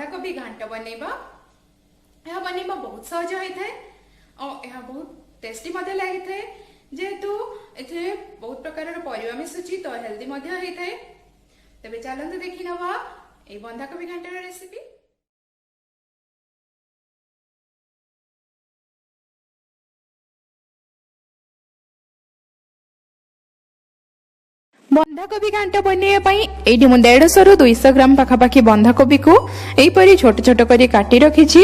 बंधाकोबी घांट बनैबा। यह बनैबा बहुत सहज होइथाय और यह बहुत टेस्टी मध्य लागिथाय जेहेतु एथिरे बहुत प्रकार परिबा मिसुची तो हेल्दी मध्य होइथाय। तबे चलंतु देखि नबा ए बंधाकोबी घांटर रेसिपी। बंधाकोबी घांट बनैया एठी मु 150 रु 200 ग्राम पाखापाखी बंधाकोबी को एपरी छोट छोट करी काटी रखिछि।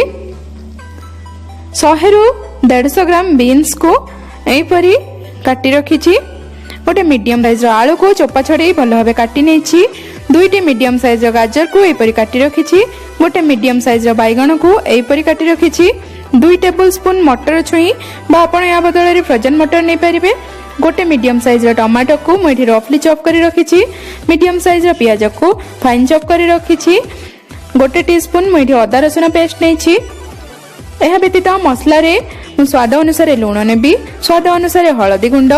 100 रु 150 ग्राम बीन्स को एपरी काटी रखिछि। गोटे मीडियम साइज आलू को चोपा छड़े भल भाव काटी नेछि। दुईटी मीडियम साइज गाजर को एपरी काटी रखिछि। गोटे मीडियम साइज बैगण को एपरी काटी रखिछि। 2 टेबल स्पून मटर छुई बा आपण या बदल फ्रोजन मटर नै परिबे। गोटे मीडियम साइज टमाटो को मुझे रफली चॉप कर रखी। मीडियम साइज पियाज को फाइन चॉप कर रखी। गोटे टीस्पून मुझे अदा रसुण पेस्ट नहीं। यह व्यतीत मसला रे स्वाद अनुसार लुण नेबी, स्वाद अनुसार हलदी गुंड,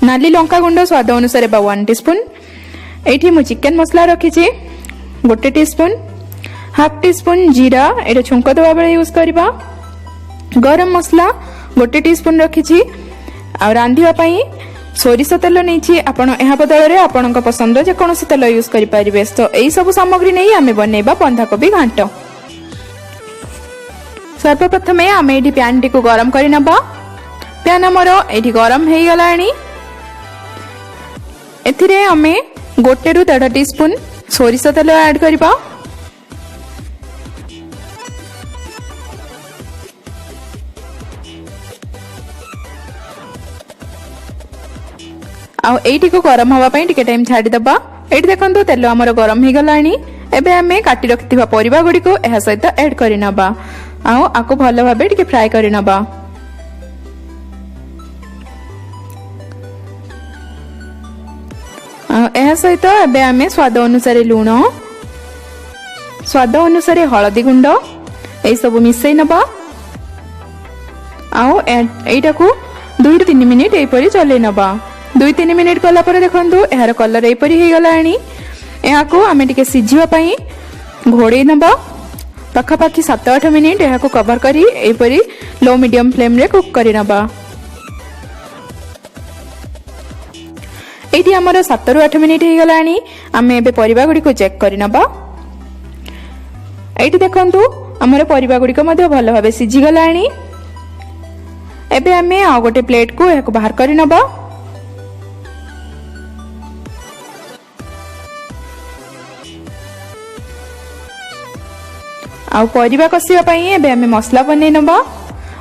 नाली लंका गुंड स्वाद अनुसार 1 टीस्पून। एठी मु चिकन मसला रखी गोटे टीस्पून, हाफ टीस्पून जीरा एटा छुंक दवा बेले यूज करबा। गरम मसला गोटे टीस्पून रखी। आ रांधिबा पई सोरिष तेल नहीं आपण यह बदल रे आपणक पसंद जे कौन तेल यूज करि परिबे। तो एई सब सामग्री नहीं आमे बनैबा बंधाकोबी घांट। सर्वप्रथम आमे एठी पैन टी को गरम करि नबा। पैन हमर एठी गरम हेई गलानी। एथिरे आमे गोटे रु 1.5 टीस्पून सोरिष तेल ऐड करबा। आउ एठी को गरम हवा पई टिके टाइम छाडी दबा। एठी देखंतु तेल हमर गरम हे गलानी। एबे हमें काटी रखिथिबा परिबा गुडी को एहा सहित ऐड करि नबा। आउ आको भलो भाबे टिके फ्राई करि नबा। एहा सहित एबे हमें स्वाद अनुसार लूण, स्वाद अनुसार हळदी गुंड ए सब मिसै नबा। आउ एटा को 2 3 मिनिट एपरि चलै नबा। 2-3 मिनिट कला पर देखंतु एहार कलर एपरी हे गलानी। एहा को आमे टिके सिझिबा पई घोड़े नबा। पाखापाखी 7-8 मिनिट एहा को कवर करी एपरी लो मीडियम फ्लेम रे कुक करि नबा। एठी हमर 7 रु 8 मिनिट हे गलानी। आमे एबे परिबा गुडी को चेक करि नबा। एठी देखंतु हमर परिबा गुडी को मध्ये भलो भाबे सिझि गलानी। एबे आमे आ गोटे प्लेट को एहा को बाहर करि नबा। आउ परिबा कसिबा पई एबे हमें मसला बनै नबा।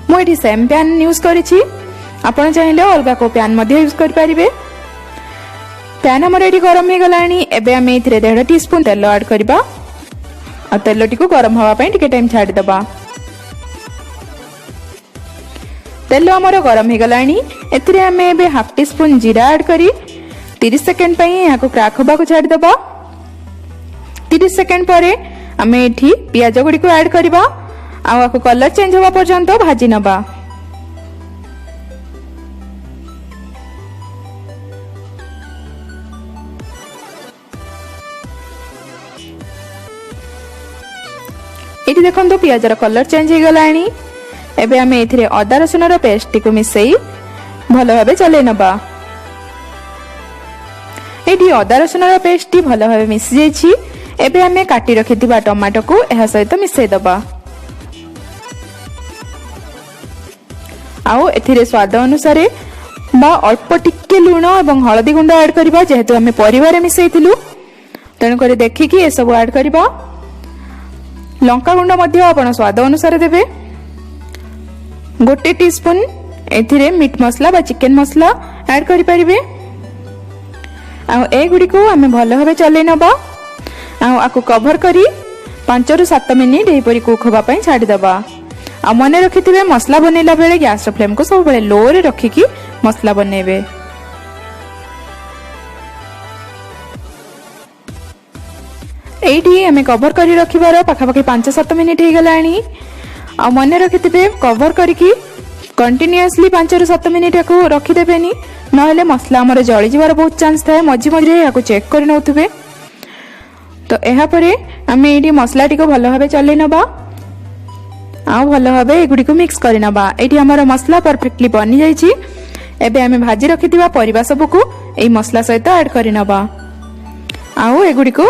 मु एठी सेम पैन यूज करिछि। आपण चाहिले अलगा को पैन मध्ये यूज कर परिबे। पैन हमर एठी गरम हे गलानी। एबे हमें इथरे 1.5 टीस्पून तेल ऐड करबा। आ तेलटी को गरम हवा पई टिके टाइम छाडी दबा। तेल हमर गरम हे गलानी। एथरे हमें एबे हाफ टीस्पून जीरा ऐड करी 30 सेकंड पई या को क्राक होबा को छाडी दबा। 30 सेकंड परे आमे एठी पियाज गुडी को ऐड करबा। आ आको कलर चेंज होबा पर्यंत भाजी नबा। एठी देखंतु पियाज रो कलर चेंज हे गलानी। एबे आमे एथिरे अदा रसुण रो पेस्ट को मिसई भलो भाबे चले नबा। एठी अदा रसुण रो पेस्ट भलो भाबे मिसि जायछि। एबे हमें काटी रखिथिबा टमाटो को एहा सहित मिसै दबा। आउ एथिरे स्वाद अनुसार बा अल्प टिके लूण एवं हळदी गुंड ऐड करबा। जेहेतु हमें परिवार मिसैथिलु तेणु करी देखिकी ए सब ऐड करबा। लंका गुंड मध्ये आपण स्वाद अनुसार देबे। गोटे टीस्पून एथिरे मीट मसला बा चिकन मसला ऐड करि परिबे। आ ए गुडी को हमें भलो भाबे चलै नबा। आको कवर करी 5 रु 7 मिनिट एपरी कुक होबा पई छाडी दबा। आ मने रखिथिबे मसला बनेला बेले गैस फ्लेम को सब बेले लो रे रखिकी मसला बनेबे। एठी हमें कवर करी रखिबार पाखापाखी 5-7 मिनिट हे गलानी। आ मने रखिथिबे कवर करिकी कंटिन्यूअसली 5 रु 7 मिनिट को रखिदेबेनी, नहेले मसला हमर जळि जिवार बहुत चांस थाए। मझी मझी याको चेक करि नउथिबे। तो तो यहाँ पर आम ये मसला टी भल भाव चल नवा आ भल भाव एगुड़ी मिक्स कर नवा। ये आमर मसला परफेक्टली बनी जाइए। एबे आमे भाजी रखिथिबा परिबा सबको एई मसला सहित ऐड करि नबा आउ एगुडी को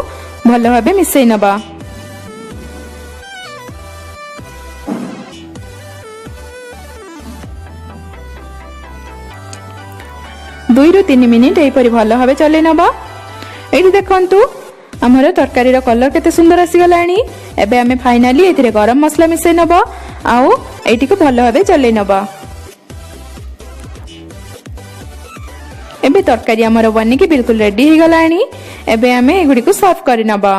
भल भाबे मिसई नबा। 2 ରୁ 3 मिनिट एपरि भल भाबे चले नबा। एठी देखंतु हमर तरकारी रो कलर केते सुंदर आसी गलानी। एबे आमे फाइनली एथिरे गरम मसला मिसई नबा आउ एठी को भल भाबे चले नबा। एबे तरकारी हमर बनी की बिल्कुल रेडी हो गलानी। एबे आमे एगुडी को सर्व करि नबा।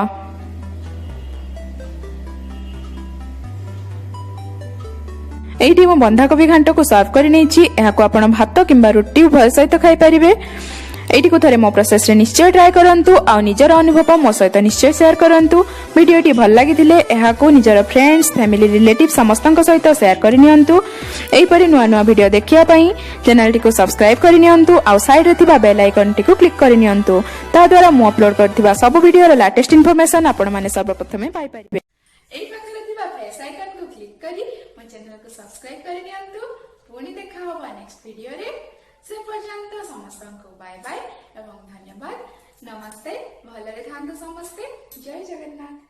एठी मो बंधाकोबी घांट को सर्व करि नेछि। एहा को आपण भात किंबा रोटी उभय सहित खाइ परिबे। एठी को थरे मो प्रोसेस रे निश्चय ट्राई करंतु आ निजर अनुभव मो सहित निश्चय शेयर करंतु। वीडियोटी भल लागिथिले एहा को निजर फ्रेंड्स फैमिली रिलेटिव समस्तन सहित शेयर करि नियंतु। एही परि नुवा नुवा वीडियो देखिया पई चैनल टी को सब्सक्राइब करि नियंतु आ साइड रे थिबा बेल आइकन टी को क्लिक करि नियंतु। ता द्वारा मो अपलोड करथिबा सब वीडियो रो लेटेस्ट इन्फॉर्मेशन आपण माने सर्वप्रथमे पाइ परिबे। एही पाखरे थिबा प्रेस आइकन को क्लिक करि मो चैनल को सब्सक्राइब करि नियंतु। पुणी देखा होबा नेक्स्ट वीडियो रे। से पर्यंत समस्तंको बाय बाय एवं धन्यवाद। नमस्ते। भलरे थांतु समस्ते। जय जगन्नाथ।